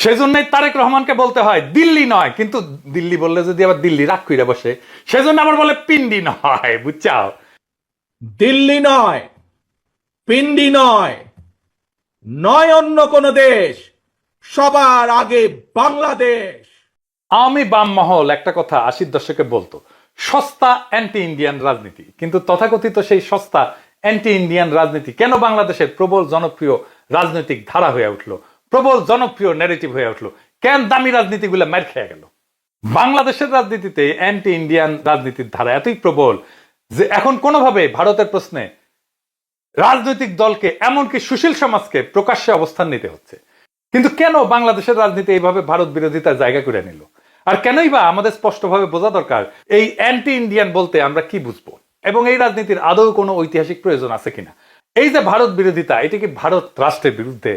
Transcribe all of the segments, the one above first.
সেজন্যই তারেক রহমানকে বলতে হয় দিল্লি নয়, কিন্তু দিল্লি বললে যদি আবার দিল্লি রাগ কইরা বসে, সেজন্য আবার বলে পিন্ডি নয়, বুঝছাও? দিল্লি নয়, পিন্ডি নয়, নয় অন্য কোন দেশ, সবার আগে বাংলাদেশ। আওয়ামী বাম মহল একটা কথা ৮০ দশকে বলতো, সস্তা অ্যান্টি ইন্ডিয়ান রাজনীতি। কিন্তু তথাকথিত সেই সস্তা অ্যান্টি ইন্ডিয়ান রাজনীতি কেন বাংলাদেশের প্রবল জনপ্রিয় রাজনৈতিক ধারা হয়ে উঠলো, প্রবল জনপ্রিয় ন্যারেটিভ হয়ে উঠলো? কেন দামি রাজনীতিগুলো মার খেয়ে গেল? বাংলাদেশের রাজনীতিতে অ্যান্টি ইন্ডিয়ান রাজনীতির ধারা এতই প্রবল যে এখন কোনোভাবে ভারতের প্রশ্নে রাজনৈতিক দলকে, এমনকি সুশীল সমাজকে প্রকাশ্যে অবস্থান নিতে হচ্ছে। কিন্তু কেন বাংলাদেশের রাজনীতি এইভাবে ভারত বিরোধিতার জায়গা করে নিল? আর কেনই বা আমাদের স্পষ্টভাবে বোঝা দরকার এই অ্যান্টি ইন্ডিয়ান বলতে আমরা কি বুঝবো, এবং এই রাজনীতির আদৌ কোনো ঐতিহাসিক প্রয়োজন আছে কিনা? এই যে ভারত বিরোধিতা, এটা কি ভারত রাষ্ট্রের বিরুদ্ধে?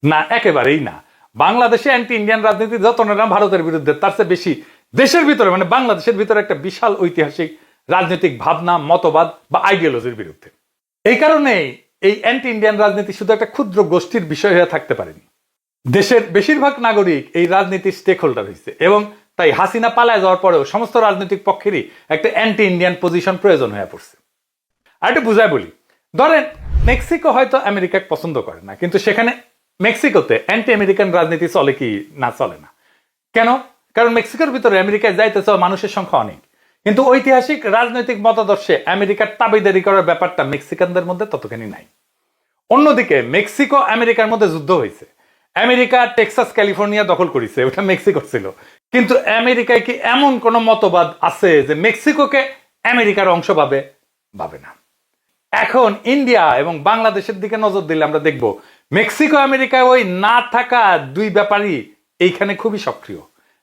না, একেবারেই না। বাংলাদেশে অ্যান্টি ইন্ডিয়ান রাজনীতি যত না ভারতের বিরুদ্ধে, তার চেয়ে বেশি দেশের ভিতরে, মানে বাংলাদেশের ভিতরে একটা বিশাল ঐতিহাসিক রাজনৈতিক ভাবনা, মতবাদ বা আইডিওলজির বিরুদ্ধে। এই কারণে এই অ্যান্টি ইন্ডিয়ান রাজনীতি শুধু একটা ক্ষুদ্র গোষ্ঠীর বিষয় হয়ে থাকতে পারেনি। দেশের বেশিরভাগ নাগরিক এই রাজনীতির স্টেক হোল্ডার হয়েছে, এবং তাই হাসিনা পালায় যাওয়ার পরেও সমস্ত রাজনৈতিক পক্ষেরই একটা অ্যান্টি ইন্ডিয়ান পজিশন প্রয়োজন হয়ে পড়ছে। আর একটু বুঝায় বলি, ধরেন মেক্সিকো হয়তো আমেরিকাকে পছন্দ করে না, কিন্তু সেখানে মেক্সিকোতে অ্যান্টি আমেরিকান রাজনীতি চলে কি না? চলে না। কেন? কারণ মেক্সিকোর ভিতরে আমেরিকায় যাইতে চাওয়া মানুষের সংখ্যা অনেক, কিন্তু ঐতিহাসিক রাজনৈতিক মতাদর্শে আমেরিকার তাবেদারি করার ব্যাপারটা মেক্সিকানদের মধ্যে ততখানি নাই। অন্যদিকে মেক্সিকো আমেরিকার মধ্যে যুদ্ধ হয়েছে, আমেরিকা টেক্সাস ক্যালিফোর্নিয়া দখল করেছে, ওটা মেক্সিকোর ছিল। কিন্তু আমেরিকায় কি এমন কোন মতবাদ আছে যে মেক্সিকোকে আমেরিকার অংশ ভাবে না? এখন ইন্ডিয়া এবং বাংলাদেশের দিকে নজর দিলে আমরা দেখব মেক্সিকো আমেরিকায় ওই না থাকা দুই ব্যাপারই এইখানে খুবই সক্রিয়।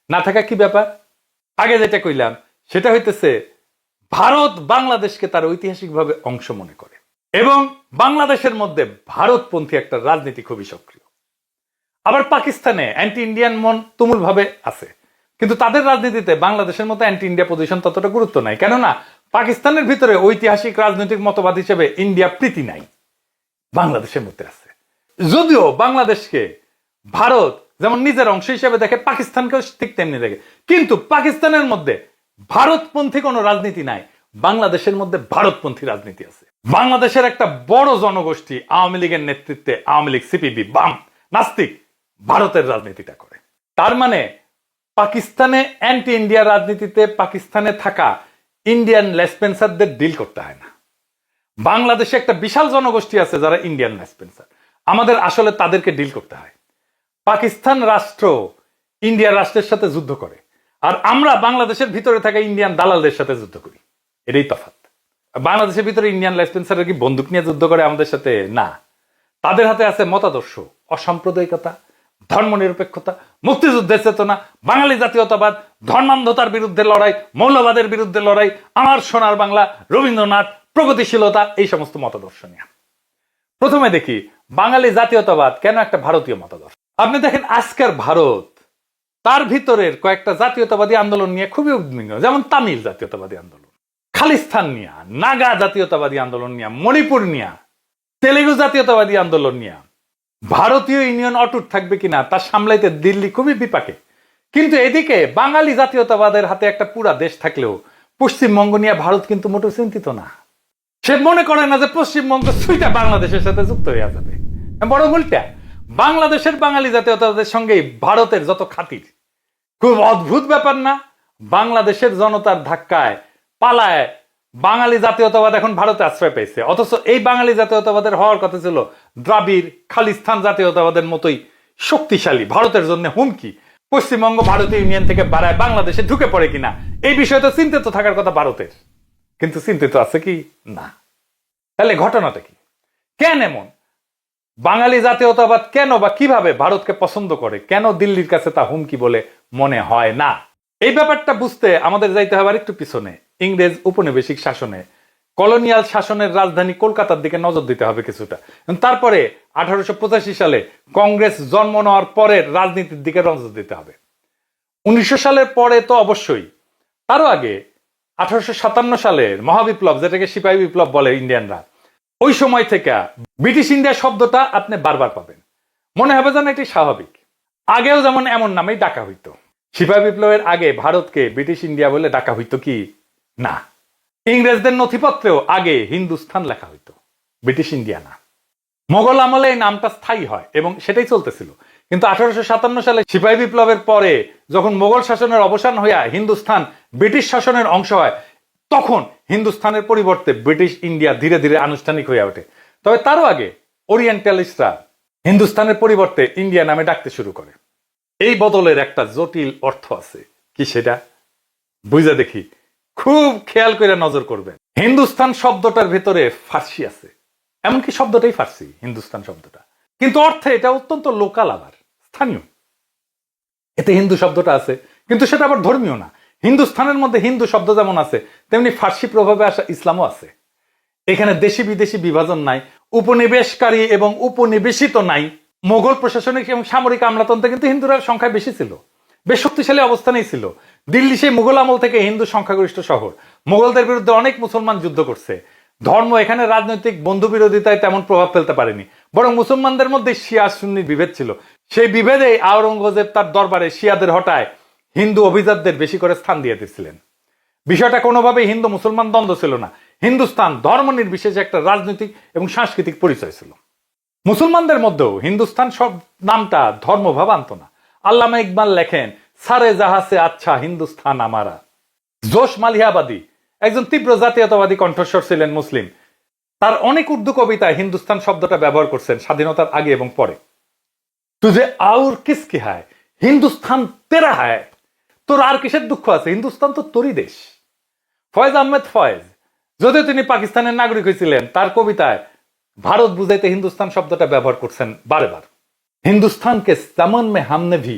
না থাকা কি ব্যাপার? আগে যেটা কইলাম সেটা হইতেছে ভারত বাংলাদেশকে তার ঐতিহাসিকভাবে অংশ মনে করে, এবং বাংলাদেশের মধ্যে ভারতপন্থী একটা রাজনীতি খুবই সক্রিয়। আবার পাকিস্তানে অ্যান্টি ইন্ডিয়ান মন তুমুল ভাবে আছে, কিন্তু তাদের রাজনীতিতে বাংলাদেশের মতো অ্যান্টি ইন্ডিয়া পজিশন ততটা গুরুত্ব নাই। কেননা পাকিস্তানের ভিতরে ঐতিহাসিক রাজনৈতিক মতবাদ হিসেবে ইন্ডিয়া প্রীতি নাই, বাংলাদেশের মধ্যে আছে। যদিও বাংলাদেশকে ভারত যেমন নিজের অংশ হিসেবে দেখে, পাকিস্তানকেও ঠিক তেমনি দেখে, কিন্তু পাকিস্তানের মধ্যে ভারতপন্থী কোনো রাজনীতি নাই, বাংলাদেশের মধ্যে ভারতপন্থী রাজনীতি আছে। বাংলাদেশের একটা বড় জনগোষ্ঠী আওয়ামী লীগের নেতৃত্বে, আওয়ামী লীগ, সিপিবি, বাম, নাস্তিক ভারতের রাজনীতিটা করে। তার মানে পাকিস্তানে অ্যান্টি ইন্ডিয়া রাজনীতিতে পাকিস্তানে থাকা ইন্ডিয়ান লেসপেন্সারদের ডিল করতে হয় না। বাংলাদেশে একটা বিশাল জনগোষ্ঠী আছে যারা ইন্ডিয়ান লেসপেন্সার, আমাদের আসলে তাদেরকে ডিল করতে হয়। পাকিস্তান রাষ্ট্র ইন্ডিয়া রাষ্ট্রের সাথে যুদ্ধ করে, আর আমরা বাংলাদেশের ভিতরে থাকা ইন্ডিয়ান দালালদের সাথে যুদ্ধ করি। এটাই তফাৎ। বাংলাদেশের ভিতরে ইন্ডিয়ান লেসপেন্সাররা কি বন্দুক নিয়ে যুদ্ধ করে আমাদের সাথে? না, তাদের হাতে আছে মতাদর্শ, অসাম্প্রদায়িকতা, ধর্মনিরপেক্ষতা, মুক্তিযুদ্ধের চেতনা, বাঙালি জাতীয়তাবাদ, ধর্মান্ধতার বিরুদ্ধে লড়াই, মৌলবাদের বিরুদ্ধে লড়াই, আমার সোনার বাংলা, রবীন্দ্রনাথ, প্রগতিশীলতা, এই সমস্ত মতাদর্শ নিয়ে। প্রথমে দেখি বাঙালি জাতীয়তাবাদ কেন একটা ভারতীয় মতাদর্শ। আপনি দেখেন আজকের ভারত তার ভিতরের কয়েকটা জাতীয়তাবাদী আন্দোলন নিয়ে খুবই উদ্বিগ্ন, যেমন তামিল জাতীয়তাবাদী আন্দোলন, খালিস্তান নিয়ে, নাগা জাতীয়তাবাদী আন্দোলন নিয়ে, মণিপুর নিয়ে, তেলেগু জাতীয়তাবাদী আন্দোলন নিয়ে। ভারতীয় ইউনিয়ন অটুট থাকবে কিনা তা সামলাইতে দিল্লি খুবই বিপাকে। কিন্তু এদিকে বাঙালি জাতীয়তাবাদের হাতে একটা পুরা দেশ থাকলেও পশ্চিমবঙ্গ নিয়ে ভারত কিন্তু মোটেও চিন্তিত না। সে মনে করে না যে পশ্চিমবঙ্গ সুইটা বাংলাদেশের সাথে যুক্ত হয়ে যাবে, বড় উল্টা বাংলাদেশের বাঙালি জাতীয়তাবাদের সঙ্গে ভারতের যত খাতির। খুব অদ্ভুত ব্যাপার না? বাংলাদেশের জনতার ধাক্কায় পালায় বাঙালি জাতীয়তাবাদ এখন ভারতে আশ্রয় পেয়েছে, অথচ এই বাঙালি জাতীয়তাবাদের হওয়ার কথা ছিল দ্রাবিড়, খালিস্তান জাতীয়তাবাদের মতোই শক্তিশালী, ভারতের জন্য হুমকি। পশ্চিমবঙ্গ ভারতীয় ইউনিয়ন থেকে বাড়ায় বাংলাদেশে ঢুকে পড়ে কিনা এই বিষয়ে তো চিন্তিত থাকার কথা ভারতের, কিন্তু চিন্তিত আছে কি না? তাহলে ঘটনাটা কি? কেন এমন? বাঙালি জাতীয়তাবাদ কেন বা কিভাবে ভারতকে পছন্দ করে, কেন দিল্লির কাছে তা হুমকি বলে মনে হয় না? এই ব্যাপারটা বুঝতে আমাদের যাইতে হবে একটু পিছনে, ইংরেজ উপনিবেশিক শাসনে, কলোনিয়াল শাসনের রাজধানী কলকাতার দিকে নজর দিতে হবে কিছুটা। তারপরে 1885 সালে কংগ্রেস জন্ম নেওয়ার পরের রাজনীতির দিকে নজর দিতে হবে। 1900 সালের পরে তো অবশ্যই, তারও আগে 1857 সালের মহাবিপ্লব, যেটাকে সিপাহী বিপ্লব বলে ইন্ডিয়ানরা, ওই সময় থেকে ব্রিটিশ ইন্ডিয়া শব্দটা আপনি বারবার পাবেন। মনে হবে যেন এটি স্বাভাবিক। আগেও যেমন এমন নামেই ডাকা হইতো। সিপাহী বিপ্লবের আগে ভারতকে ব্রিটিশ ইন্ডিয়া বলে ডাকা হইতো কি না। ইংরেজদের নথিপত্রেও আগে হিন্দুস্থান লেখা হইতো, ব্রিটিশ ইন্ডিয়া না। মোগল আমলে এই নামটা স্থায়ী হয় এবং সেটাই চলতেছিল। কিন্তু 1857 সালে সিপাহী বিপ্লবের পরে যখন মোগল শাসনের অবসান হইয়া হিন্দুস্থান ব্রিটিশ শাসনের অংশ হয়, তখন হিন্দুস্থানের পরিবর্তে ব্রিটিশ ইন্ডিয়া ধীরে ধীরে আনুষ্ঠানিক হয়ে ওঠে। তবে তারও আগে ওরিয়েন্টালিস্টরা হিন্দুস্থানের পরিবর্তে ইন্ডিয়া নামে ডাকতে শুরু করে। এই বদলের একটা জটিল অর্থ আছে, কি সেটা বুঝা দেখি, খুব খেয়াল করে নজর করবেন। হিন্দুস্তান শব্দটার ভেতরে ফার্সি আছে, এমনকি শব্দটাই ফার্সি হিন্দুস্তান শব্দটা, কিন্তু অর্থে এটা অত্যন্ত লোকাল, আবার স্থানীয়। এতে হিন্দু শব্দটা আছে, কিন্তু সেটা আবার ধর্মীয় না। হিন্দুস্থানের মধ্যে হিন্দু শব্দ যেমন আছে, তেমনি ফার্সি প্রভাবে আসা ইসলামও আছে। এখানে দেশি বিদেশি বিভাজন নাই, উপনিবেশকারী এবং উপনিবেশিত নাই। মোগল প্রশাসনিক এবং সামরিক আমলাতন্ত্রে কিন্তু হিন্দুরা সংখ্যায় বেশি ছিল, বেশ শক্তিশালী অবস্থানেই ছিল। দিল্লি সেই মুঘল আমল থেকে হিন্দু সংখ্যাগরিষ্ঠ শহর। মোগলদের বিরুদ্ধে অনেক মুসলমান যুদ্ধ করছে। ধর্ম এখানে রাজনৈতিক বন্ধু বিরোধিতায় তেমন প্রভাব ফেলতে পারেনি, বরং মুসলমানদের মধ্যে শিয়া সুন্নির বিভেদ ছিল। সেই বিভেদে আওরঙ্গজেব তার দরবারে শিয়াদের হটায় হিন্দু অভিজাতদের বেশি করে স্থান দিয়ে দিয়েছিলেন। বিষয়টা কোনোভাবেই হিন্দু মুসলমান দ্বন্দ্ব ছিল না, হিন্দুস্তান ধর্ম নির্বিশেষে একটা রাজনৈতিক এবং সাংস্কৃতিক পরিচয় ছিল। মুসলমানদের মধ্যেও হিন্দুস্তান সব নামটা ধর্মভাব আনত না। আল্লামা ইকবাল লেখেন, সারে জাহাসে আচ্ছা হিন্দুস্তান আমারা। জোশ মালিহাবাদী একজন তীব্র জাতীয়তাবাদী কণ্ঠস্বর ছিলেন মুসলিম। তার অনেক উর্দু কবিতায় হিন্দুস্তান শব্দটা ব্যবহার করছেন স্বাধীনতার আগে এবং পরে। তুঝে আউর কিসকি হায়, হিন্দুস্তান তেরা হায়। তোর আর কিসের দুঃখ আছে, হিন্দুস্তান তো তোরই দেশ। ফয়েজ আহমেদ ফয়েজ, যদিও তিনি পাকিস্তানের নাগরিক হয়েছিলেন, তার কবিতায় ভারত বুঝাইতে হিন্দুস্তান শব্দটা ব্যবহার করছেন বারে বার। হিন্দুস্তানকে সামন মে হামনে ভি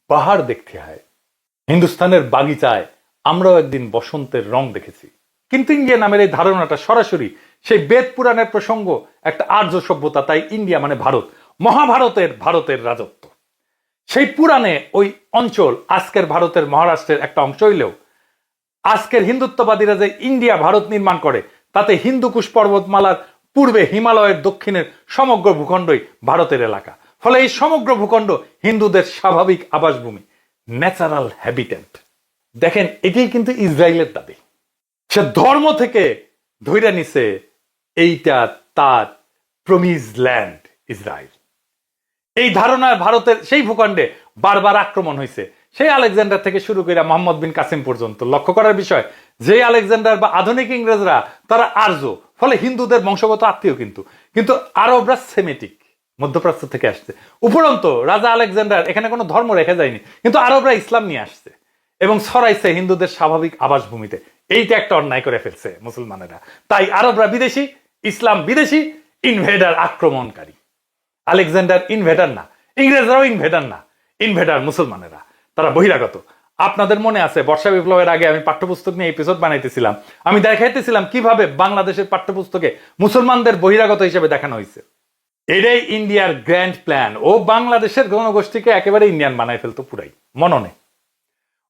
পাহাড় দেখতে হয়। হিন্দুস্তানের বাগিচায় আমরাও একদিন বসন্তের রং দেখেছি। কিন্তু ইন্ডিয়া নামের এই ধারণাটা সরাসরি সেই বেদ পুরাণের প্রসঙ্গ, একটা আর্য সভ্যতা, তাই ইন্ডিয়া মানে ভারত, ভারতের রাজত্ব। সেই পুরাণে ওই অঞ্চল আজকের ভারতের মহারাষ্ট্রের একটা অংশ হইলেও আজকের হিন্দুত্ববাদীরা যে ইন্ডিয়া ভারত নির্মাণ করে, তাতে হিন্দুকুশ পর্বতমালার পূর্বে হিমালয়ের দক্ষিণের সমগ্র ভূখণ্ডই ভারতের এলাকা। ফলে এই সমগ্র ভূখণ্ড হিন্দুদের স্বাভাবিক আবাসভূমি, ন্যাচারাল হ্যাবিটেট। দেখেন, এটাই কিন্তু ইসরায়েলের দাবি। সে ধর্ম থেকে ধৈর্য নিছে এইটা তার প্রমিজ ল্যান্ড ইসরায়েল। এই ধারণায় ভারতের সেই ভূখণ্ডে বারবার আক্রমণ হয়েছে, সেই আলেকজান্ডার থেকে শুরু করে মোহাম্মদ বিন কাসিম পর্যন্ত। লক্ষ্য করার বিষয়, যে আলেকজান্ডার বা আধুনিক ইংরেজরা তারা আর্য, ফলে হিন্দুদের বংশগত আত্মীয়, কিন্তু আরবরা সেমেটিক, মধ্যপ্রাচ্য থেকে আসছে। উপরন্ত রাজা আলেকজান্ডার এখানে কোনো ধর্ম রেখে যায়নি, কিন্তু আরবরা ইসলাম নিয়ে আসছে এবং ছড়াইছে হিন্দুদের স্বাভাবিক আবাসভূমিতে। এইটা একটা অন্যায় করে ফেলছে মুসলমানেরা। তাই আরবরা বিদেশি, ইসলাম বিদেশি, ইনভেডার, আক্রমণকারী। আলেকজান্ডার ইনভেডার না, ইংরেজরাও ইনভেডার না, ইনভেডার মুসলমানেরা, তারা বহিরাগত। আপনাদের মনে আছে বর্ষা বিপ্লবের আগে আমি পাঠ্যপুস্তক নিয়ে এপিসোড বানাইতেছিলাম, আমি দেখাইতেছিলাম কিভাবে বাংলাদেশের পাঠ্যপুস্তকে মুসলমানদের বহিরাগত হিসেবে দেখানো হয়েছে। এটাই ইন্ডিয়ার গ্র্যান্ড প্ল্যান, ও বাংলাদেশের জনগোষ্ঠীকে একেবারে ইন্ডিয়ান বানাই ফেলতো পুরাই মননে।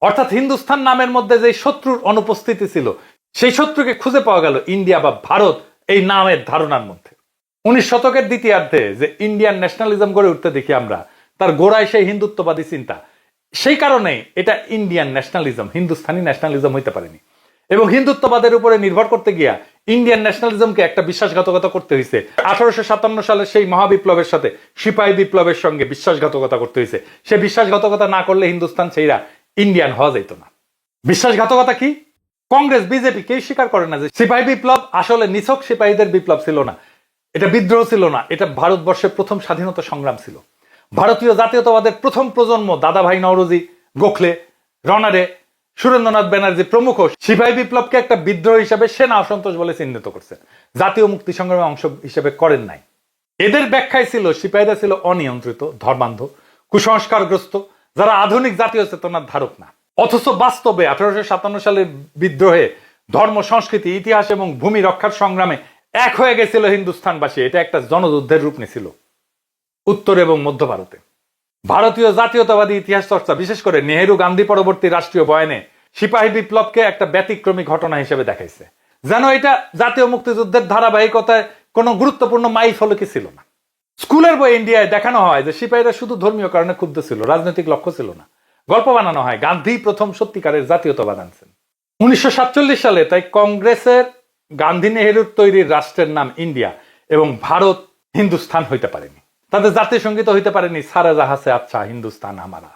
অর্থাৎ হিন্দুস্তান নামের মধ্যে যে শত্রুর অনুপস্থিতি ছিল, সেই শত্রুকে খুঁজে পাওয়া গেল ইন্ডিয়া বা ভারত এই নামের ধারণার মধ্যে। 19 শতকের দ্বিতীয়ার্ধে যে ইন্ডিয়ান ন্যাশনালিজম গড়ে উঠতে দেখি আমরা, তার গোড়ায় সেই হিন্দুত্ববাদী চিন্তা। সেই কারণে এটা ইন্ডিয়ান ন্যাশনালিজম, হিন্দুস্তানি ন্যাশনালিজম হইতে পারেনি। এবং হিন্দুত্ববাদের উপরে নির্ভর করতে গিয়া ইন্ডিয়ান ন্যাশনালিজমকে একটা বিশ্বাসঘাতকতা করতে হয়েছে। 1857 সালে সেই মহাবিপ্লবের সাথে সিপাহী বিপ্লবের সঙ্গে বিশ্বাসঘাতকতা করতে হয়েছে। সে বিশ্বাসঘাতকতা না করলে হিন্দুস্তান সেইরা ইন্ডিয়ান হওয়া যেত না। বিশ্বাসঘাতকতা কি? কংগ্রেস, বিজেপি কেউ স্বীকার করে না যে সিপাহী বিপ্লব আসলে নিছক সিপাহীদের বিপ্লব ছিল না, এটা বিদ্রোহ ছিল না, এটা ভারতবর্ষের প্রথম স্বাধীনতা সংগ্রাম ছিল। ভারতীয় জাতীয়তাবাদের প্রথম প্রজন্ম দাদাভাই নওরোজি, গোখলে, রনারে, সুরেন্দ্রনাথ ব্যানার্জি প্রমুখ সিপাহী বিপ্লবকে একটা বিদ্রোহ হিসেবে সেনা অসন্তোষ বলে চিহ্নিত করছেন, জাতীয় মুক্তি সংগ্রামের অংশ হিসেবে করেন নাই। এদের ব্যাখ্যায় ছিল সিপাহীরা ছিল অনিয়ন্ত্রিত, ধর্মান্ধ, কুসংস্কারগ্রস্ত, যারা আধুনিক জাতীয় চেতনার ধারক না। অথচ বাস্তবে 1857 সালের বিদ্রোহে ধর্ম, সংস্কৃতি, ইতিহাস এবং ভূমি রক্ষার সংগ্রামে এক হয়ে গেছিল হিন্দুস্তানবাসী। এটা একটা জনযুদ্ধের রূপ নিয়েছিল উত্তর এবং মধ্য ভারতে। ভারতীয় জাতীয়তাবাদী ইতিহাস চর্চা, বিশেষ করে নেহেরু গান্ধী পরবর্তী রাষ্ট্রীয় বয়ানে সিপাহী বিপ্লবকে একটা ব্যতিক্রমী ঘটনা হিসেবে দেখাইছে, যেন এটা জাতীয় মুক্তিযুদ্ধের ধারাবাহিকতায় কোনো গুরুত্বপূর্ণ মাইল ফলকই ছিল না। স্কুলের বই ইন্ডিয়ায় দেখানো হয় যে সিপাহীরা শুধু ধর্মীয় কারণে ক্ষুব্ধ ছিল, রাজনৈতিক লক্ষ্য ছিল না। গল্প বানানো হয় গান্ধী প্রথম সত্যিকারের জাতীয়তাবাদ আনছেন 1947 সালে। তাই কংগ্রেসের গান্ধী নেহেরুর তৈরি রাষ্ট্রের নাম ইন্ডিয়া এবং ভারত হিন্দুস্তান হইতে পারেনি। তাদের জাতীয় সঙ্গীত হইতে পারেনি সারা জাহাসে আচ্ছা হিন্দুস্তান আমারা।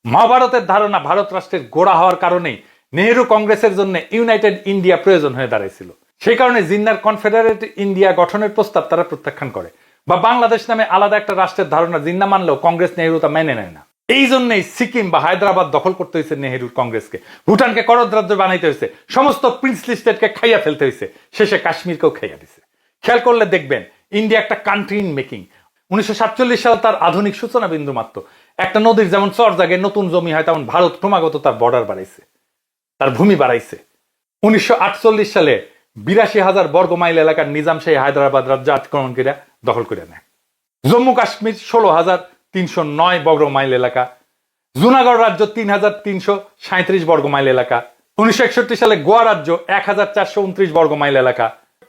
মহাভারতের ধারণা ভারত রাষ্ট্রের গোড়া হওয়ার কারণেই নেহেরু কংগ্রেসের জন্য ইউনাইটেড ইন্ডিয়া প্রয়োজন হয়ে দাঁড়াইছিল। সেই কারণে জিন্নার কনফেডারেট ইন্ডিয়া গঠনের প্রস্তাব তারা প্রত্যাখ্যান করে, বা বাংলাদেশ নামে আলাদা একটা রাষ্ট্রের ধারণা জিন্না মানলেও কংগ্রেস নেহেরু তা মেনে নেয় না। এই জন্যই সিকিম বা হায়দ্রাবাদ দখল করতে হয়েছে নেহেরুর কংগ্রেসকে, ভুটানকে করদ বানাইতে হয়েছে, সমস্ত প্রিন্সলি স্টেটকে খাইয়া ফেলতে হয়েছে, শেষে কাশ্মীরকেও খাইয়া দিছে। খেয়াল করলে দেখবেন ইন্ডিয়া একটা কান্ট্রি ইন মেকিং। 1947 সাল তার আধুনিক সূচনা বিন্দু মাত্র। একটা নদীর যেমন চর জাগে নতুন জমি হয়, তেমন ভারত ক্রমাগত তার বর্ডার বাড়াইছে, তার ভূমি বাড়াইছে। 1948 সালে 82,000 বর্গ মাইল এলাকার নিজাম শাহী হায়দ্রাবাদ রাজ্য আক্রমণ করে দখল করে নেয়। জম্মু কাশ্মীর 16,309 বর্গ মাইল এলাকা, জুনাগড় রাজ্য 3,337 বর্গ মাইল এলাকা, 1961 সালে গোয়া রাজ্য 1,429 বর্গ মাইল এলাকা,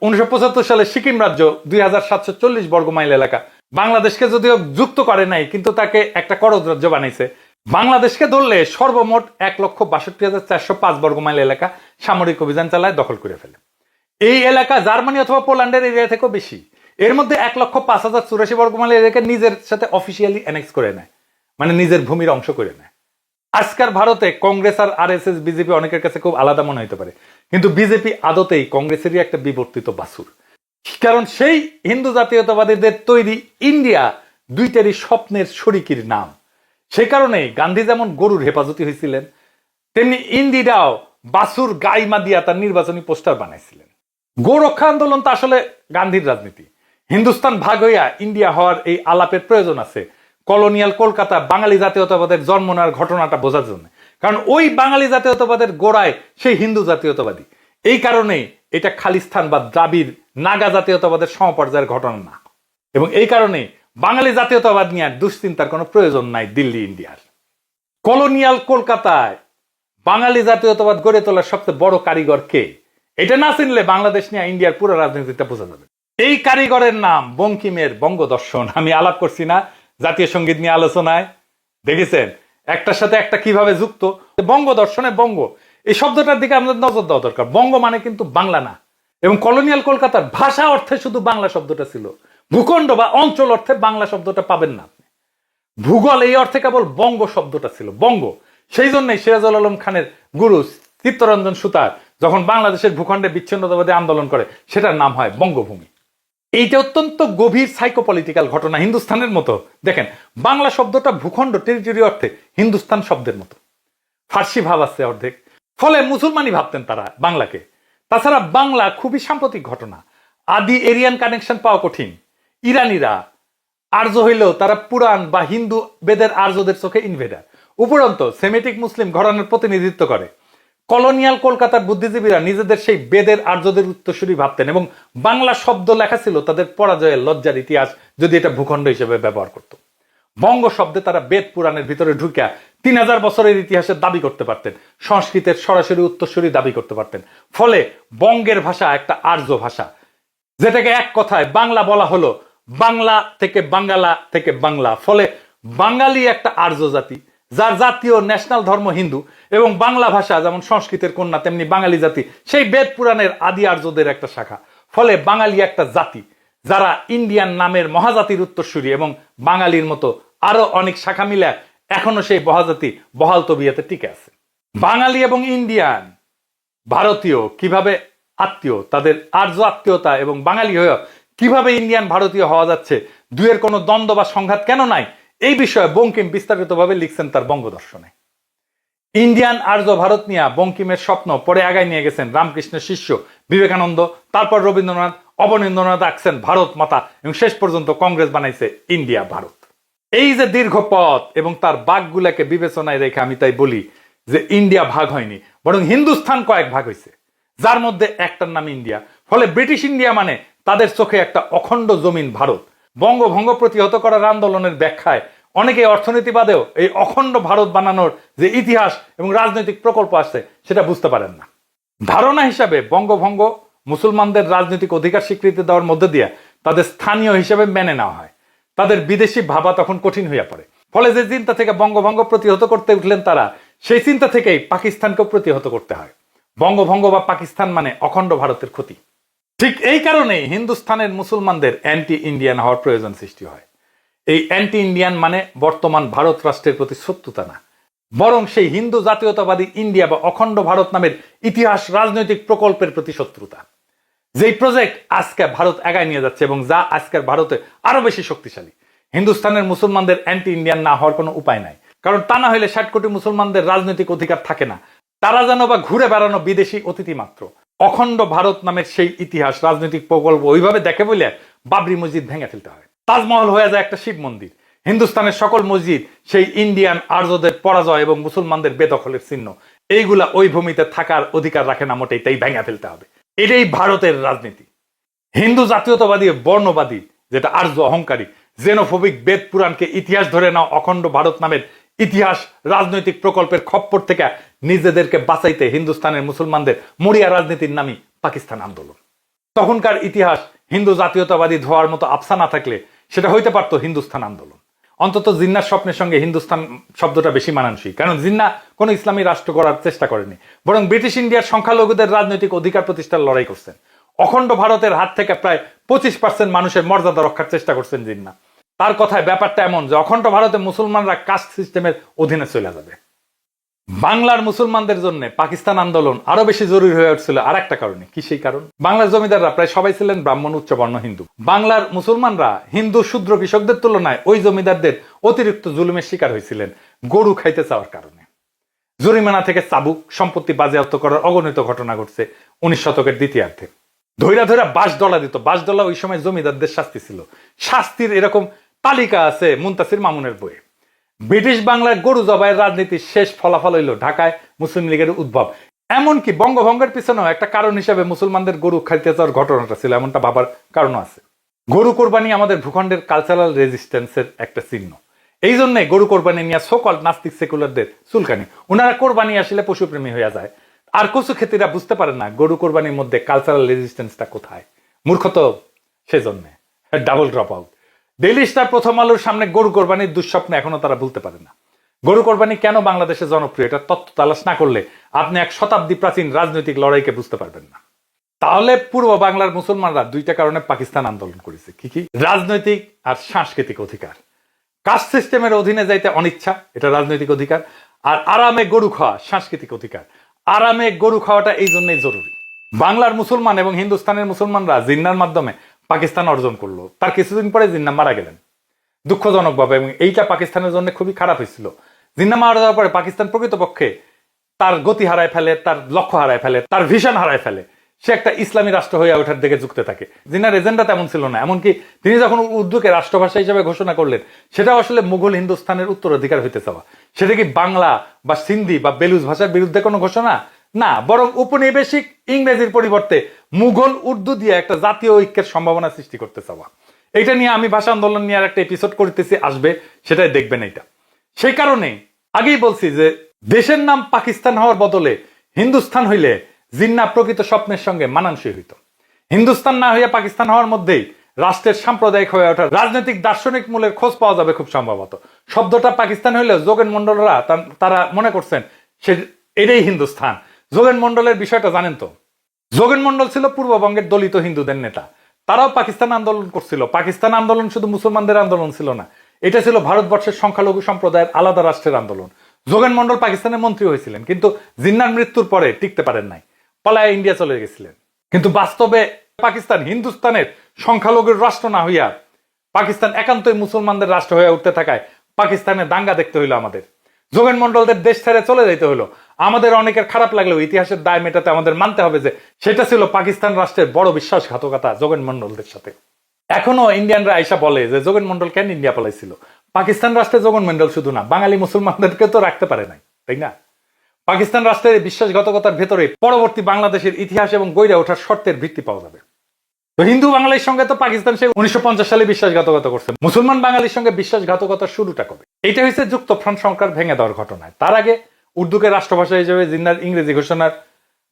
1975 সালে সিকিম রাজ্য 2,740 বর্গ মাইল এলাকা। বাংলাদেশকে যদিও যুক্ত করে নাই, কিন্তু তাকে একটা করদ রাজ্য বানাইছে। বাংলাদেশকে ধরলে সর্বমোট 1,62,405 বর্গ মাইল এলাকা সামরিক অভিযান চালায় দখল করে ফেলে। এই এলাকা জার্মানি অথবা পোল্যান্ডের এরিয়া থেকেও বেশি। এর মধ্যে 1,05,084 বর্গ মাইল এলাকা নিজের সাথে অফিসিয়ালি অ্যানেক্স করে নেয়, মানে নিজের ভূমির অংশ করে নেয়। আজকাল ভারতে কংগ্রেস আর আরএসএস বিজেপি অনেকের কাছে খুব আলাদা মনে হতে পারে, কিন্তু বিজেপি আদতেই কংগ্রেসেরই একটা বিবর্তিত বাছুর। কারণ সেই হিন্দু জাতীয়তাবাদীদের তৈরি ইন্ডিয়া দুইটারই স্বপ্নের শরিকির নাম। সেই কারণে গান্ধী যেমন গরুর হেফাজতি হয়েছিলেন, তেমনি ইন্দিরাও বাছুর গাইমা দিয়া তার নির্বাচনী পোস্টার বানাইছিলেন। গো রক্ষা আন্দোলন তো আসলে গান্ধীর রাজনীতি। হিন্দুস্তান ভাগ হইয়া ইন্ডিয়া হওয়ার এই আলাপের প্রয়োজন আছে কলোনিয়াল কলকাতা বাঙালি জাতীয়তাবাদের জন্ম নেওয়ার ঘটনাটা বোঝার জন্য। কারণ ওই বাঙালি জাতীয়তাবাদের গোড়ায় সেই হিন্দু জাতীয়তাবাদী। এই কারণেই এটা খালিস্তান বা দ্রাবিড় নাগা জাতীয়তাবাদের সমপর্যায়ের ঘটনা না, এবং এই কারণে বাঙালি জাতীয়তাবাদ নিয়ে দুশ্চিন্তার কোনো প্রয়োজন নাই দিল্লি ইন্ডিয়ার। কলোনিয়াল কলকাতায় বাঙালি জাতীয়তাবাদ গড়ে তোলার সবচেয়ে বড় কারিগর কে, এটা না চিনলে বাংলাদেশ নিয়ে ইন্ডিয়ার পুরো রাজনীতিটা বোঝা যাবে। এই কারিগরের নাম বঙ্কিমের বঙ্গদর্শন। আমি আলাপ করছি না জাতীয় সঙ্গীত নিয়ে আলোচনায়, দেখেছেন একটার সাথে একটা কিভাবে যুক্ত। বঙ্গদর্শনে বঙ্গ এই শব্দটার দিকে আমাদের নজর দেওয়া দরকার। বঙ্গ মানে কিন্তু বাংলা না, এবং কলোনিয়াল কলকাতার ভাষা অর্থে শুধু বাংলা শব্দটা ছিল। ভূখণ্ড বা অঞ্চল অর্থে বাংলা শব্দটা পাবেন না আপনি। ভূগোল এই অর্থে কেবল বঙ্গ শব্দটা ছিল, বঙ্গ। সেই জন্যই সিরাজুল আলম খানের গুরু চিত্তরঞ্জন সুতার যখন বাংলাদেশের ভূখণ্ডে বিচ্ছিন্নতাবাদী আন্দোলন করে, সেটার নাম হয় বঙ্গভূমি। এইটা অত্যন্ত গভীর সাইকোপলিটিক্যাল ঘটনা। হিন্দুস্তানের মতো দেখেন, বাংলা শব্দটা ভূখণ্ড টেরিটরি অর্থে হিন্দুস্তান শব্দের মতো, ফার্সি ভাব আছে অর্ধেক, ফলে মুসলমানই ভাবতেন তারা বাংলাকে। তাছাড়া বাংলা খুবই সাম্প্রতিক ঘটনা, আদি এরিয়ান কানেকশন পাওয়া কঠিন। ইরানিরা আর্য হইলেও তারা পুরাণ বা হিন্দু বেদের আর্যদের চোখে ইনভেডার। উপরন্ত সেমিটিক মুসলিম ঘরানার প্রতিনিধিত্ব করে। কলোনিয়াল কলকাতার বুদ্ধিজীবীরা নিজেদের সেই বেদের আর্যদের উত্তরসূরি ভাবতেন, এবং বাংলা শব্দ লেখা ছিল তাদের পরাজয়ের লজ্জার ইতিহাস যদি এটা ভূখণ্ড হিসেবে ব্যবহার করত। বঙ্গ শব্দে তারা বেদ পুরাণের ভিতরে ঢুকিয়া 3000 বছরের ইতিহাসের দাবি করতে পারতেন, সংস্কৃতের সরাসরি উত্তরসূরি দাবি করতে পারতেন। ফলে বঙ্গের ভাষা একটা আর্য ভাষা, যেটাকে এক কথায় বাংলা বলা হলো বাংলা থেকে বাঙ্গালা থেকে বাংলা। ফলে বাঙালি একটা আর্য জাতি, যার জাতীয় ন্যাশনাল ধর্ম হিন্দু, এবং বাংলা ভাষা যেমন সংস্কৃতের কন্যা, তেমনি বাঙালি জাতি সেই বেদ পুরাণের আদি আর্যদের একটা শাখা। ফলে বাঙালি একটা জাতি যারা ইন্ডিয়ান নামের মহাজাতির উত্তরসূরি, এবং বাঙালির মতো আরো অনেক শাখা মিলে এখনো সেই মহাজাতি বহাল তবিয়তে টিকে আছে। বাঙালি এবং ইন্ডিয়ান ভারতীয় কিভাবে আত্মীয়, তাদের আর্য আত্মীয়তা এবং বাঙালি হয়ে কিভাবে ইন্ডিয়ান ভারতীয় হওয়া যাচ্ছে, দুয়ের কোনো দ্বন্দ্ব বা সংঘাত কেন নাই, এই বিষয়ে বঙ্কিম বিস্তারিতভাবে লিখছেন তার বঙ্গদর্শনে। ইন্ডিয়ান আর্য ভারত নিয়ে বঙ্কিমের স্বপ্ন পরে আগায় নিয়ে গেছেন রামকৃষ্ণের শিষ্য বিবেকানন্দ, তারপর রবীন্দ্রনাথ, অবনীন্দ্রনাথ আঁকছেন ভারত মাতা, এবং শেষ পর্যন্ত কংগ্রেস বানাইছে ইন্ডিয়া ভারত। এই যে দীর্ঘ পথ এবং তার বাঘগুলাকে বিবেচনায় রেখে আমি তাই বলি যে ইন্ডিয়া ভাগ হয়নি, বরং হিন্দুস্তান কয়েক ভাগ হয়েছে, যার মধ্যে একটার নাম ইন্ডিয়া। ফলে ব্রিটিশ ইন্ডিয়া মানে তাদের চোখে একটা অখণ্ড জমিন ভারত। বঙ্গভঙ্গ প্রতিহত করার আন্দোলনের ব্যাখ্যায় অনেকে অর্থনীতিবাদেও এই অখণ্ড ভারত বানানোর যে ইতিহাস এবং রাজনৈতিক প্রকল্প আছে সেটা বুঝতে পারেন না। ধারণা হিসাবে বঙ্গভঙ্গ মুসলমানদের রাজনৈতিক অধিকার স্বীকৃতি দেওয়ার মধ্যে দিয়ে তাদের স্থানীয় হিসেবে মেনে নেওয়া হয়। তাদের বিদেশি ভাবা তখন কঠিন হইয়া পড়ে। ফলে যে চিন্তা থেকে বঙ্গভঙ্গ প্রতিহত করতে উঠলেন তারা, সেই চিন্তা থেকেই পাকিস্তানকেও প্রতিহত করতে হয়। বঙ্গভঙ্গ বা পাকিস্তান মানে অখণ্ড ভারতের ক্ষতি। ঠিক এই কারণেই হিন্দুস্তানের মুসলমানদের অ্যান্টি ইন্ডিয়ান হওয়ার প্রয়োজন সৃষ্টি হয়। এই অ্যান্টি ইন্ডিয়ান মানে বর্তমান ভারত রাষ্ট্রের প্রতি শত্রুতা না, বরং সেই হিন্দু জাতীয়তাবাদী ইন্ডিয়া বা অখণ্ড ভারত নামের ইতিহাস রাজনৈতিক প্রকল্পের প্রতি শত্রুতা। যেই প্রজেক্ট আজকে ভারত এগায় নিয়ে যাচ্ছে এবং যা আজকের ভারতে আরো বেশি শক্তিশালী। হিন্দুস্তানের মুসলমানদের অ্যান্টি ইন্ডিয়ান না হওয়ার কোনো উপায় নাই, কারণ তা না হলে 60 কোটি মুসলমানদের রাজনৈতিক অধিকার থাকে না। তারা যেন বা ঘুরে বেড়ানো বিদেশি অতিথি মাত্র। অখণ্ড ভারত নামের সেই ইতিহাস রাজনৈতিক প্রকল্প ওইভাবে দেখে বলে বাবরি মসজিদ ভেঙে ফেলতে হয়, তাজমহল হয়ে যায় একটা শিব মন্দির। হিন্দুস্তানের সকল মসজিদ সেই ইন্ডিয়ান আর্যদের পরাজয় এবং মুসলমানদের বেদখলের চিহ্ন। এইগুলা ওই ভূমিতে থাকার অধিকার রাখে না মোটেই, তাই ভেঙে ফেলতে হবে। এটাই ভারতের রাজনীতি। হিন্দু জাতীয়তাবাদী বর্ণবাদী, যেটা আর্য অহংকারী জেনোফোবিক বেদ পুরাণকে ইতিহাস ধরে নাও অখণ্ড ভারত নামের ইতিহাস রাজনৈতিক প্রকল্পের খপ্পর থেকে নিজেদেরকে বাঁচাইতে হিন্দুস্তানের মুসলমানদের মরিয়া রাজনীতির নামই পাকিস্তান আন্দোলন। তখনকার ইতিহাস হিন্দু জাতীয়তাবাদী ধোয়ার মতো আফসা না থাকলে সেটা হইতে পারতো হিন্দুস্তান আন্দোলন। অন্তত জিন্নার স্বপ্নের সঙ্গে হিন্দুস্তান শব্দটা বেশি মানানসই, কারণ জিন্না কোনো ইসলামী রাষ্ট্র করার চেষ্টা করেনি, বরং ব্রিটিশ ইন্ডিয়ার সংখ্যালঘুদের রাজনৈতিক অধিকার প্রতিষ্ঠার লড়াই করছেন। অখণ্ড ভারতের হাত থেকে প্রায় 25% মানুষের মর্যাদা রক্ষার চেষ্টা করছেন জিন্না। তার কথায় ব্যাপারটা এমন যে অখণ্ড ভারতে মুসলমানরা কাস্ট সিস্টেমের অধীনে চলে যাবে। বাংলার মুসলমানদের জন্য পাকিস্তান আন্দোলন আরো বেশি জরুরি হয়ে উঠছিল আর একটা কারণে। কি সেই কারণ? বাংলার জমিদাররা প্রায় সবাই ছিলেন ব্রাহ্মণ উচ্চবর্ণ হিন্দু। বাংলার মুসলমানরা হিন্দু শূদ্র কৃষকদের তুলনায় ওই জমিদারদের অতিরিক্ত জুলুমের শিকার হয়েছিলেন গরু খাইতে চাওয়ার কারণে। জরিমানা থেকে চাবুক, সম্পত্তি বাজেয়াপ্ত করার অগণিত ঘটনা ঘটছে 19 শতকের দ্বিতীয়ার্ধে। ধৈরা ধৈরা বাঁশডলা দিত। বাঁশডলা ওই সময় জমিদারদের শাস্তি ছিল। শাস্তির এরকম তালিকা আছে মুনতাসির মামুনের বইয়ে। ব্রিটিশ বাংলার গরু জবাইয়ের রাজনীতির শেষ ফলাফল হইল ঢাকায় মুসলিম লীগের উদ্ভব। এমনকি বঙ্গভঙ্গের পিছনেও একটা কারণ হিসেবে মুসলমানদের গরু খাইতে যাওয়ার ঘটনাটা ছিল, এমনটা ভাবার কারণ আছে। গরু কোরবানি আমাদের ভূখণ্ডের কালচারাল রেজিস্ট্যান্সের একটা চিহ্ন। এই জন্য গরু কোরবানি নিয়ে সকল নাস্তিক সেকুলারদের চুলকানি। ওনারা কোরবানি আসলে পশুপ্রেমী হয়ে যায়, আর কচু খেতিরা বুঝতে পারে না গরু কোরবানির মধ্যে কালচারাল রেজিস্ট্যান্সটা কোথায়। মূর্খ তো সেজন্য double drop out. Daily star প্রথম আলোর সামনে গরু কোরবানির দুঃস্বপ্ন এখনো তারা ভুলতে পারে না। গরু কোরবানি কেন বাংলাদেশে জনপ্রিয় এটা তত্ত্ব তালাশ না করলে আপনি 1 শতাব্দী প্রাচীন রাজনৈতিক লড়াইকে বুঝতে পারবেন না। তাহলে পূর্ব বাংলার মুসলমানরা 2টা কারণে পাকিস্তান আন্দোলন করেছে। কি কি? রাজনৈতিক আর সাংস্কৃতিক অধিকার। কাস্ট সিস্টেমের অধীনে যাইতে অনিচ্ছা, এটা রাজনৈতিক অধিকার। আর আরামে গরু খাওয়া সাংস্কৃতিক অধিকার। আরামে গরু খাওয়াটা এই জন্যই জরুরি। বাংলার মুসলমান এবং হিন্দুস্তানের মুসলমানরা জিন্নার মাধ্যমে পাকিস্তান অর্জন করলো। তার কিছুদিন পরে জিন্না মারা গেলেন দুঃখজনকভাবে, এবং এইটা পাকিস্তানের জন্য খুবই খারাপ হয়েছিল। জিন্না মারা যাওয়ার পরে পাকিস্তান প্রকৃতপক্ষে তার গতি হারায় ফেলে, তার লক্ষ্য হারায় ফেলে, তার ভিশন হারায় ফেলে। সে একটা ইসলামী রাষ্ট্র হয়ে ওঠার দিকে ঝুঁকতে থাকে। জিন্নার এজেন্ডা তেমন ছিল না। এমনকি তিনি যখন উর্দুকে রাষ্ট্রভাষা হিসেবে ঘোষণা করলেন, সেটাও আসলে মুঘল হিন্দুস্তানের উত্তরাধিকার হইতে চাওয়া। সেটা কি বাংলা বা সিন্ধি বা বেলুচ ভাষার বিরুদ্ধে কোনো ঘোষণা না, বরং উপনিবেশিক ইংরেজির পরিবর্তে মুঘল উর্দু দিয়ে একটা জাতীয় ঐক্যের সম্ভাবনা সৃষ্টি করতে চাওয়া। এটা নিয়ে আমি ভাষা আন্দোলন নিয়ে আর একটা এপিসোড করতেছি, আসবে, সেটাই দেখবেন। এইটা সেই কারণে আগেই বলছি যে দেশের নাম পাকিস্তান হওয়ার বদলে হিন্দুস্তান হইলে জিন্না প্রকৃত স্বপ্নের সঙ্গে মানানসই হইত। হিন্দুস্তান না হইয়া পাকিস্তান হওয়ার মধ্যেই রাষ্ট্রের সাম্প্রদায়িক হয়ে ওঠার রাজনৈতিক দার্শনিক মূলের খোঁজ পাওয়া যাবে খুব সম্ভবত। শব্দটা পাকিস্তান হইলেও যোগেন মন্ডলরা তারা মনে করছেন সে এটাই হিন্দুস্তান। যোগেন মন্ডলের বিষয়টা জানেন তো? যোগেন মন্ডল ছিল পূর্ববঙ্গের দলিত হিন্দুদের নেতা। তারাও পাকিস্তান আন্দোলন করছিল। পাকিস্তান আন্দোলন শুধু মুসলমানদের আন্দোলন ছিল না, এটা ছিল ভারতবর্ষের সংখ্যালঘু সম্প্রদায়ের আলাদা রাষ্ট্রের আন্দোলন। যোগেন মন্ডল পাকিস্তানের মন্ত্রী হয়েছিলেন, কিন্তু জিন্নার মৃত্যুর পরে টিকতে পারেন নাই, পালায় ইন্ডিয়া চলে গেছিলেন। কিন্তু বাস্তবে পাকিস্তান হিন্দুস্তানের সংখ্যালঘুর রাষ্ট্র না হইয়া পাকিস্তান একান্তই মুসলমানদের রাষ্ট্র হয়ে উঠতে থাকায় পাকিস্তানে দাঙ্গা দেখতে হইলো আমাদের। যোগেন মন্ডলদের দেশ ছেড়ে চলে যেতে হলো। আমাদের অনেকের খারাপ লাগলেও ইতিহাসের দায় মেটাতে আমাদের মানতে হবে যে সেটা ছিল পাকিস্তান রাষ্ট্রের বড় বিশ্বাসঘাতকতা যোগেন মন্ডলদের সাথে। এখনো ইন্ডিয়ানরা আইসা বলে যে যোগেন মন্ডল কেন ইন্ডিয়া পালাইছিল। পাকিস্তান রাষ্ট্রে যোগেন মন্ডল শুধু না, বাঙালি মুসলমানদেরকে তো রাখতে পারে নাই, তাই না? পাকিস্তান রাষ্ট্রের বিশ্বাসঘাতকতার ভেতরে পরবর্তী বাংলাদেশের ইতিহাস এবং গইরা ওঠার শর্তের ভিত্তি পাওয়া যাবে। তো হিন্দু বাঙালির সঙ্গে তো পাকিস্তান সে 1950 সালে বিশ্বাসঘাতকতা করছে। মুসলমান বাঙালির সঙ্গে বিশ্বাসঘাতকতার শুরুটা কবে? এটা হচ্ছে যুক্ত ফ্রন্ট সরকার ভেঙে দেওয়ার ঘটনায়। তার আগে উর্দুকে রাষ্ট্রভাষা হিসেবে জিন্নার ইংরেজি ঘোষণার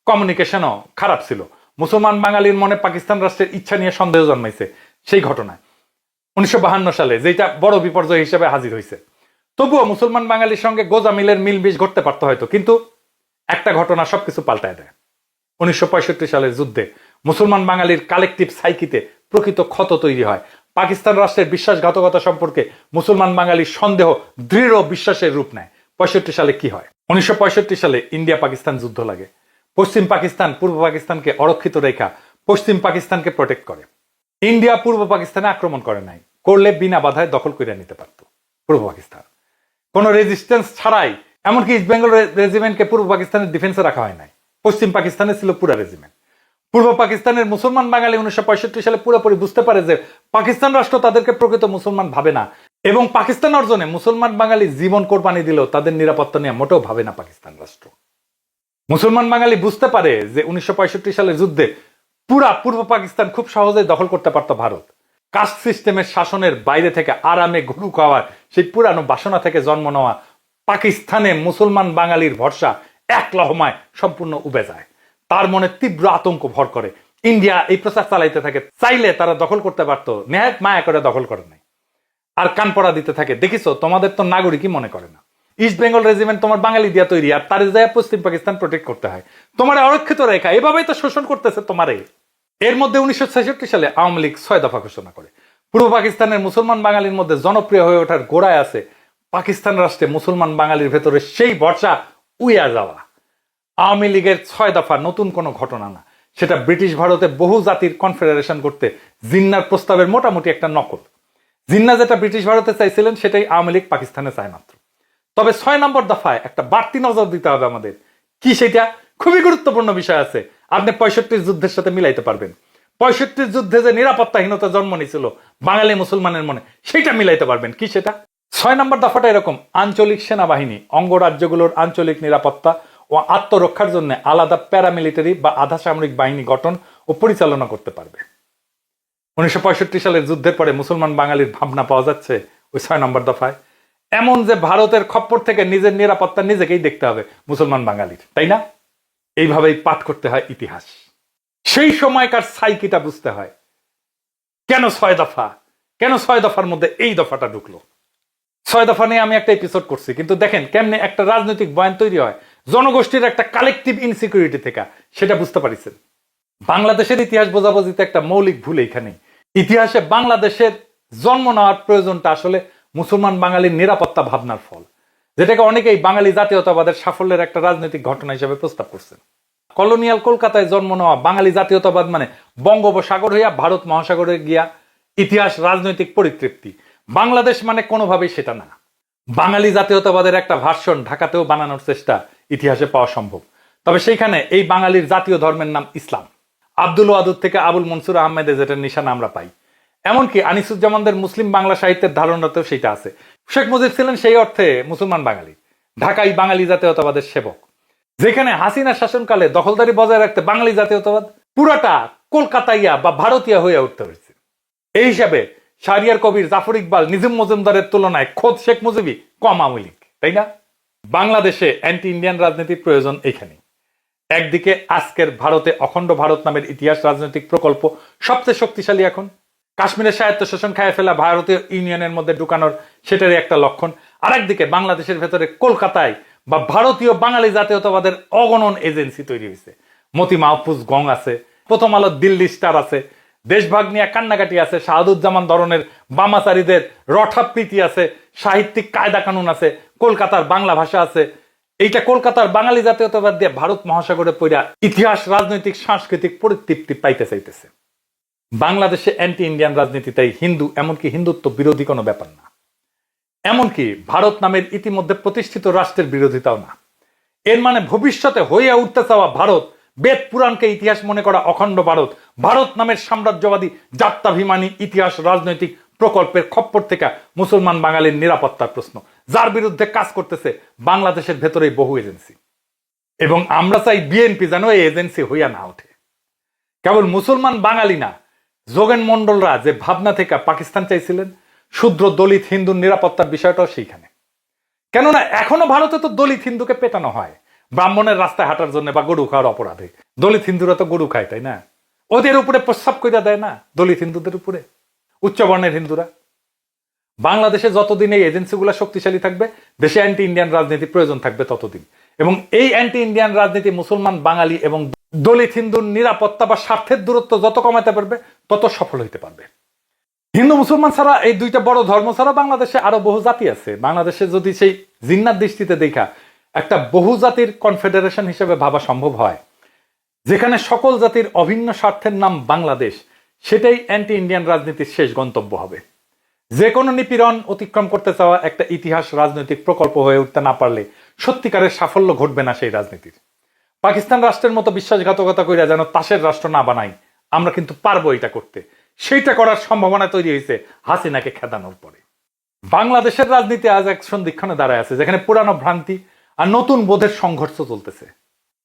কমিউনিকেশনও খারাপ ছিল। মুসলমান বাঙালির মনে পাকিস্তান রাষ্ট্রের ইচ্ছা নিয়ে সন্দেহ জন্মাইছে সেই ঘটনায়। 1952 সালে, যেটা বড় বিপর্যয় হিসেবে হাজির হয়েছে। তবুও মুসলমান বাঙালির সঙ্গে গোজামিলের মিলবিষ ঘটতে পারতো হয়তো, কিন্তু একটা ঘটনা সবকিছু পাল্টায় দেয়। 1965 সালের যুদ্ধে মুসলমান বাঙালির কালেকটিভ সাইকিতে প্রকৃত ক্ষত তৈরি হয়। পাকিস্তান রাষ্ট্রের বিশ্বাসঘাতকতা সম্পর্কে মুসলমান বাঙালির সন্দেহ দৃঢ় বিশ্বাসের রূপ নেয়। 65 সালে কি হয়? 1965 সালে ইন্ডিয়া পাকিস্তান যুদ্ধ লাগে। পশ্চিম পাকিস্তান পূর্ব পাকিস্তানকে অরক্ষিত রেখা পশ্চিম পাকিস্তানকে প্রোটেক্ট করে। ইন্ডিয়া পূর্ব পাকিস্তানে আক্রমণ করে নাই, করলে বিনা বাধায় দখল করে নিতে পারত পূর্ব পাকিস্তান, কোনো রেজিস্ট্যান্স ছাড়াই। এমনকি ইস্ট বেঙ্গল রেজিমেন্টকে পূর্ব পাকিস্তানের ডিফেন্সে রাখা হয় নাই, পশ্চিম পাকিস্তানে ছিল পুরা রেজিমেন্ট। পূর্ব পাকিস্তানের মুসলমান বাঙালি 1965 সালে পুরোপুরি বুঝতে পারে যে পাকিস্তান রাষ্ট্র তাদেরকে প্রকৃত মুসলমান ভাবে না, এবং পাকিস্তান অর্জনে মুসলমান বাঙালি জীবন কোরবানি দিলেও তাদের নিরাপত্তা নিয়ে মোটেও ভাবে না পাকিস্তান রাষ্ট্র। মুসলমান বাঙালি বুঝতে পারে যে 1965 সালের যুদ্ধে পুরা পূর্ব পাকিস্তান খুব সহজেই দখল করতে পারত ভারত। কাস্ট সিস্টেমের শাসনের বাইরে থেকে আরামে গরু খাওয়ার সেই পুরানো বাসনা থেকে জন্ম নেওয়া পাকিস্তানে মুসলমান বাঙালির ভরসা এক লহমায় সম্পূর্ণ উবে যায়। তার মনে তীব্র আতঙ্ক ভর করে। ইন্ডিয়া এই প্রচার চালাইতে থাকে, চাইলে তারা দখল করতে পারত, নেহাত মায়া করে দখল করে নাই। আর কান পড়া দিতে থাকে, দেখিছো তোমাদের তো নাগরিকই মনে করে না, ইস্ট বেঙ্গল রেজিমেন্ট তোমার বাঙালি দিয়া তৈরি, আর তার যায় পশ্চিম পাকিস্তান প্রোটেক্ট করতে হয়, তোমার অরক্ষিত রেখা, এভাবেই তো শোষণ করতেছে তোমারে। এর মধ্যে 1966 সালে আওয়ামী লীগ 6 দফা ঘোষণা করে। পূর্ব পাকিস্তানের মুসলমান বাঙালির মধ্যে জনপ্রিয় হয়ে ওঠার গোড়ায় আছে পাকিস্তান রাষ্ট্রে মুসলমান বাঙালির ভেতরে সেই ভরসা উইয়া যাওয়া। আওয়ামী লীগের 6 দফা নতুন কোনো ঘটনা না, সেটা ব্রিটিশ ভারতে বহু জাতির কনফেডারেশন করতে জিন্নার প্রস্তাবের মোটামুটি একটা নকল। জিন্না যেটা ব্রিটিশ ভারতে চাইছিলেন সেটাই আওয়ামী লীগ পাকিস্তানে চায় মাত্র। তবে 6 নম্বর দফায় একটা বাড়তি নজর দিতে হবে আমাদের। কি সেটা? খুবই গুরুত্বপূর্ণ বিষয় আছে, আপনি 65 যুদ্ধের সাথে মিলাইতে পারবেন। 65 যুদ্ধে যে নিরাপত্তাহীনতা জন্ম নিয়েছিল বাঙালি মুসলমানের মনে, সেটা মিলাইতে পারবেন। কি সেটা? 6 নম্বর দফাটা এরকম: আঞ্চলিক সেনাবাহিনী অঙ্গরাজ্যগুলোর আঞ্চলিক নিরাপত্তা ও আত্মরক্ষার জন্য আলাদা প্যারামিলিটারি বা আধা সামরিক বাহিনী গঠন ও পরিচালনা করতে পারবে। 1965 সালের যুদ্ধের পরে মুসলমান বাঙালির ভাবনা পাওয়া যাচ্ছে ওই 6 নম্বর দফায়, এমন যে ভারতের খপ্পর থেকে নিজের নিরাপত্তা নিজেকেই দেখতে হবে মুসলমান বাঙালির, তাই না? এইভাবেই পাঠ করতে হয় ইতিহাস। সেই সময়কার সাইকিটা বুঝতে হয়। কেন 6 দফা, কেন 6 দফার মধ্যে এই দফাটা ঢুকলো? 6 দফা নিয়ে আমি একটা এপিসোড করছি, কিন্তু দেখেন কেমনে একটা রাজনৈতিক বয়ান তৈরি হয় জনগোষ্ঠীর একটা কালেকটিভ ইনসিকিউরিটি থেকে, সেটা বুঝতে পারিছেন। বাংলাদেশের ইতিহাস বোঝাবুঝিতে একটা মৌলিক ভুল এইখানে। ইতিহাসে বাংলাদেশের জন্ম নেওয়ার প্রয়োজনটা আসলে মুসলমান বাঙালির নিরাপত্তা ভাবনার ফল, যেটাকে অনেকেই বাঙালি জাতীয়তাবাদের সাফল্যের একটা রাজনৈতিক ঘটনা হিসেবে প্রস্তাব করছেন। কলোনিয়াল কলকাতায় জন্ম নেওয়া বাঙালি জাতীয়তাবাদ মানে বঙ্গোপসাগর হইয়া ভারত মহাসাগরে গিয়া ইতিহাস রাজনৈতিক পরিতৃপ্তি। বাংলাদেশ মানে কোনোভাবেই সেটা না। বাঙালি জাতীয়তাবাদের একটা ভার্সন ঢাকাতেও বানানোর চেষ্টা ইতিহাসে পাওয়া সম্ভব, তবে সেইখানে এই বাঙালির জাতীয় ধর্মের নাম ইসলাম। আব্দুল ওয়াদুদ থেকে আবুল মনসুর আহমেদের যেটা নিশানা আমরা পাই, এমনকি আনিসুজ্জামানদের মুসলিম বাংলা সাহিত্যের ধারণাতেও সেটা আছে। শেখ মুজিব ছিলেন সেই অর্থে মুসলমান বাঙালি, ঢাকাই বাঙালি জাতীয়তাবাদের সেবক। যেখানে হাসিনা শাসনকালে দখলদারি বজায় রাখতে বাঙালি জাতীয়তাবাদ পুরাটা কলকাতাইয়া বা ভারতীয় হয়ে উঠতে হয়েছে। এই হিসাবে শাহরিয়ার কবির, জাফর ইকবাল, নিজাম মজুমদারের তুলনায় খোদ শেখ মুজিবই কম আওয়ামী লীগ, তাই না? বাংলাদেশে অ্যান্টি ইন্ডিয়ান রাজনীতির প্রয়োজন এইখানে। একদিকে আজকের ভারতে অখণ্ড ভারত নামের ইতিহাস রাজনৈতিক প্রকল্প সবচেয়ে শক্তিশালী এখন, কাশ্মীরের স্বায়ত্তশাসন খায় ফেলা ভারতীয় ইউনিয়নের মধ্যে ঢুকানোর সেটারই একটা লক্ষণ। আর একদিকে বাংলাদেশের ভেতরে কলকাতায় বা ভারতীয় বাঙালি জাতীয়তাবাদের অগণন এজেন্সি তৈরি হয়েছে। মতি মাহফুজ গং আছে, প্রথম আলো দিল্লি স্টার আছে, দেশভাগ নিয়ে কান্নাকাটি আছে, শাহাদুজ্জামান ধরনের বামাচারীদের রঠাপ্রীতি আছে, সাহিত্যিক কায়দা কানুন আছে, কলকাতার বাংলা ভাষা আছে। এইটা কলকাতার বাঙালি জাতীয়তাবাদ দিয়ে ভারত মহাসাগরে পড়া ইতিহাস রাজনৈতিক সাংস্কৃতিক পরিতৃপ্তি পাইতে চাইতেছে। বাংলাদেশে অ্যান্টি ইন্ডিয়ান রাজনীতি তাই হিন্দু, এমনকি হিন্দুত্ব বিরোধী কোনো ব্যাপার না, এমনকি ভারত নামের ইতিমধ্যে প্রতিষ্ঠিত রাষ্ট্রের বিরোধিতাও না। এর মানে ভবিষ্যতে হইয়া উঠতে চাওয়া ভারত, বেদ পুরাণকে ইতিহাস মনে করা অখণ্ড ভারত, ভারত নামের সাম্রাজ্যবাদী জাত্যাভিমানী ইতিহাস রাজনৈতিক প্রকল্পের খপ্পর থেকে মুসলমান বাঙালির নিরাপত্তার প্রশ্ন, যার বিরুদ্ধে কাজ করতেছে বাংলাদেশের ভেতরেই বহু এজেন্সি। এবং আমরা চাই বিএনপি যেন এই এজেন্সি হইয়া না ওঠে। কেবল মুসলমান বাঙালি না, যোগেন মন্ডলরা যে ভাবনা থেকে পাকিস্তান চাইছিলেন, শূদ্র দলিত হিন্দুর নিরাপত্তার বিষয়টাও সেইখানে। কেননা এখনো ভারতে তো দলিত হিন্দুকে পেটানো হয় ব্রাহ্মণের রাস্তায় হাঁটার জন্য বা গরু খাওয়ার অপরাধে। দলিত হিন্দুরা তো গরু খায়, তাই না? ওদের উপরে প্রস্রাব কইরা দেয় না দলিত হিন্দুদের উপরে, উচ্চবর্ণের হিন্দুরা। বাংলাদেশে যতদিন এই এজেন্সিগুলো শক্তিশালী থাকবে, দেশে অ্যান্টি ইন্ডিয়ান রাজনীতি প্রয়োজন থাকবে ততদিন। এবং এই অ্যান্টি ইন্ডিয়ান রাজনীতি মুসলমান, বাঙালি এবং দলিত হিন্দুর নিরাপত্তা বা স্বার্থের দূরত্ব যত কমাতে পারবে তত সফল হইতে পারবে। হিন্দু মুসলমান ছাড়া, এই দুইটা বড় ধর্ম ছাড়া বাংলাদেশে আরো বহু জাতি আছে। বাংলাদেশে যদি সেই জিন্নার দৃষ্টিতে দেখা একটা বহুজাতির কনফেডারেশন হিসেবে ভাবা সম্ভব হয়, যেখানে সকল জাতির অভিন্ন স্বার্থের নাম বাংলাদেশ, সেটাই অ্যান্টি ইন্ডিয়ান রাজনীতির শেষ গন্তব্য হবে। যে কোনো নিপীড়ন অতিক্রম করতে চাওয়া একটা ইতিহাস রাজনৈতিক প্রকল্প হয়ে উঠতে না পারলে সত্যিকারের সাফল্য ঘটবে না সেই রাজনীতির। পাকিস্তান রাষ্ট্রের মতো বিশ্বাসঘাতকতা কইরা যেন তাসের রাষ্ট্র না বানাই, আমরা কিন্তু পারবো এটা করতে। সেইটা করার সম্ভাবনা তৈরি হয়েছে হাসিনাকে খেদানোর পরে। বাংলাদেশের রাজনীতি আজ এক সন্ধিক্ষণে দাঁড়ায় আছে, যেখানে পুরানো ভ্রান্তি আর নতুন বোধের সংঘর্ষ চলতেছে।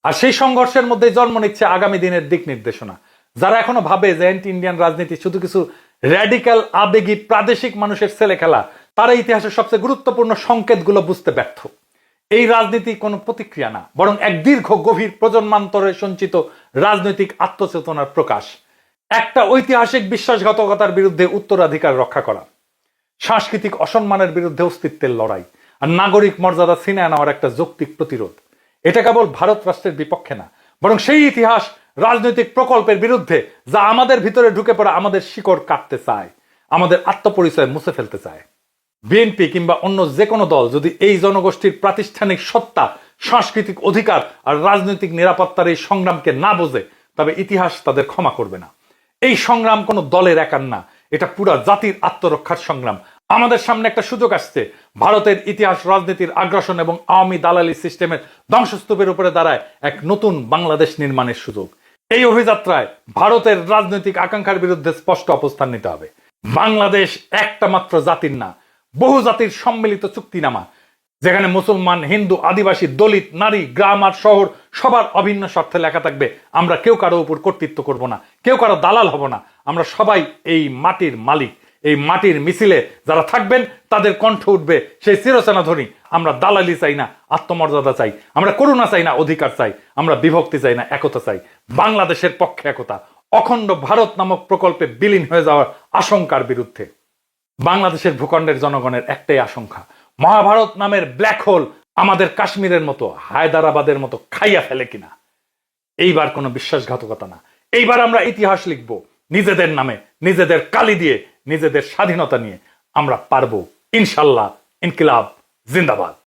আর সেই সংঘর্ষের মধ্যে জন্ম নিচ্ছে আগামী দিনের দিক নির্দেশনা। যারা এখনো ভাবে যে অ্যান্টি ইন্ডিয়ান রাজনীতি শুধু কিছু র্যাডিক্যাল আবেগী প্রাদেশিক মানুষের ছেলে খেলা, তারা ইতিহাসের সবচেয়ে গুরুত্বপূর্ণ সংকেতগুলো বুঝতে ব্যর্থ। এই রাজনীতি কোনো প্রতিক্রিয়া না, বরং এক দীর্ঘ গভীর প্রজন্মান্তরে সঞ্চিত রাজনৈতিক আত্মচেতনার প্রকাশ। একটা ঐতিহাসিক বিশ্বাসঘাতকতার বিরুদ্ধে উত্তরাধিকার রক্ষা করা, সাংস্কৃতিক অসম্মানের বিরুদ্ধে অস্তিত্বের লড়াই, আর নাগরিক মর্যাদা ছিনিয়ে নেওয়ার একটা যৌক্তিক প্রতিরোধ। এটা কেবল ভারত রাষ্ট্রের বিপক্ষে না, বরং সেই ইতিহাস রাজনৈতিক প্রকল্পের বিরুদ্ধে যা আমাদের ভিতরে ঢুকে পড়া আমাদের শিকড় কাটতে চায়, আমাদের আত্মপরিচয় মুছে ফেলতে চায়। বিএনপি কিংবা অন্য যে কোনো দল যদি এই জনগোষ্ঠীর প্রাতিষ্ঠানিক সত্তা, সাংস্কৃতিক অধিকার আর রাজনৈতিক নিরাপত্তার এই সংগ্রামকে না বোঝে, তবে ইতিহাস তাদের ক্ষমা করবে না। এই সংগ্রাম কোনো দলের একার না, এটা পুরা জাতির আত্মরক্ষার সংগ্রাম। আমাদের সামনে একটা সুযোগ আসছে। ভারতের ইতিহাস রাজনীতির আগ্রাসন এবং আওয়ামী দালালি সিস্টেমের ধ্বংসস্তূপের উপরে দাঁড়ায় এক নতুন বাংলাদেশ নির্মাণের সুযোগ। এই অভিযাত্রায় ভারতের রাজনৈতিক আকাঙ্ক্ষার বিরুদ্ধে স্পষ্ট অবস্থান নিতে হবে। বাংলাদেশ একটা মাত্র জাতির না, বহু জাতির সম্মিলিত চুক্তিনামা, যেখানে মুসলমান, হিন্দু, আদিবাসী, দলিত, নারী, গ্রাম আর শহর সবার অভিন্ন স্বার্থে লেখা থাকবে আমরা কেউ কারো উপর কর্তৃত্ব করব না, কেউ কারো দালাল হব না। আমরা সবাই এই মাটির মালিক। এই মাটির মিছিলে যারা থাকবেন তাদের কণ্ঠ উঠবে সেই চিরচেনা ধ্বনি। আমরা দালালি চাই না, আত্মমর্যাদা চাই। আমরা করুণা চাই না, অধিকার চাই। আমরা বিভক্তি চাই না, একতা চাই। বাংলাদেশের পক্ষে একতা, অখণ্ড ভারত নামক প্রকল্পে বিলীন হয়ে যাওয়ার আশঙ্কার বিরুদ্ধে। বাংলাদেশের ভূখণ্ডের জনগণের একটাই আশঙ্কা, মহাভারত নামের ব্ল্যাক হোল আমাদের কাশ্মীরের মতো, হায়দ্রাবাদের মতো খাইয়া ফেলে কিনা। এইবার কোনো বিশ্বাসঘাতকতা না, এইবার আমরা ইতিহাস লিখব নিজেদের নামে, নিজেদের কালি দিয়ে, নিজেদের স্বাধীনতা নিয়ে। আমরা পারবো ইনশাল্লাহ। ইনকিলাব জিন্দাবাদ।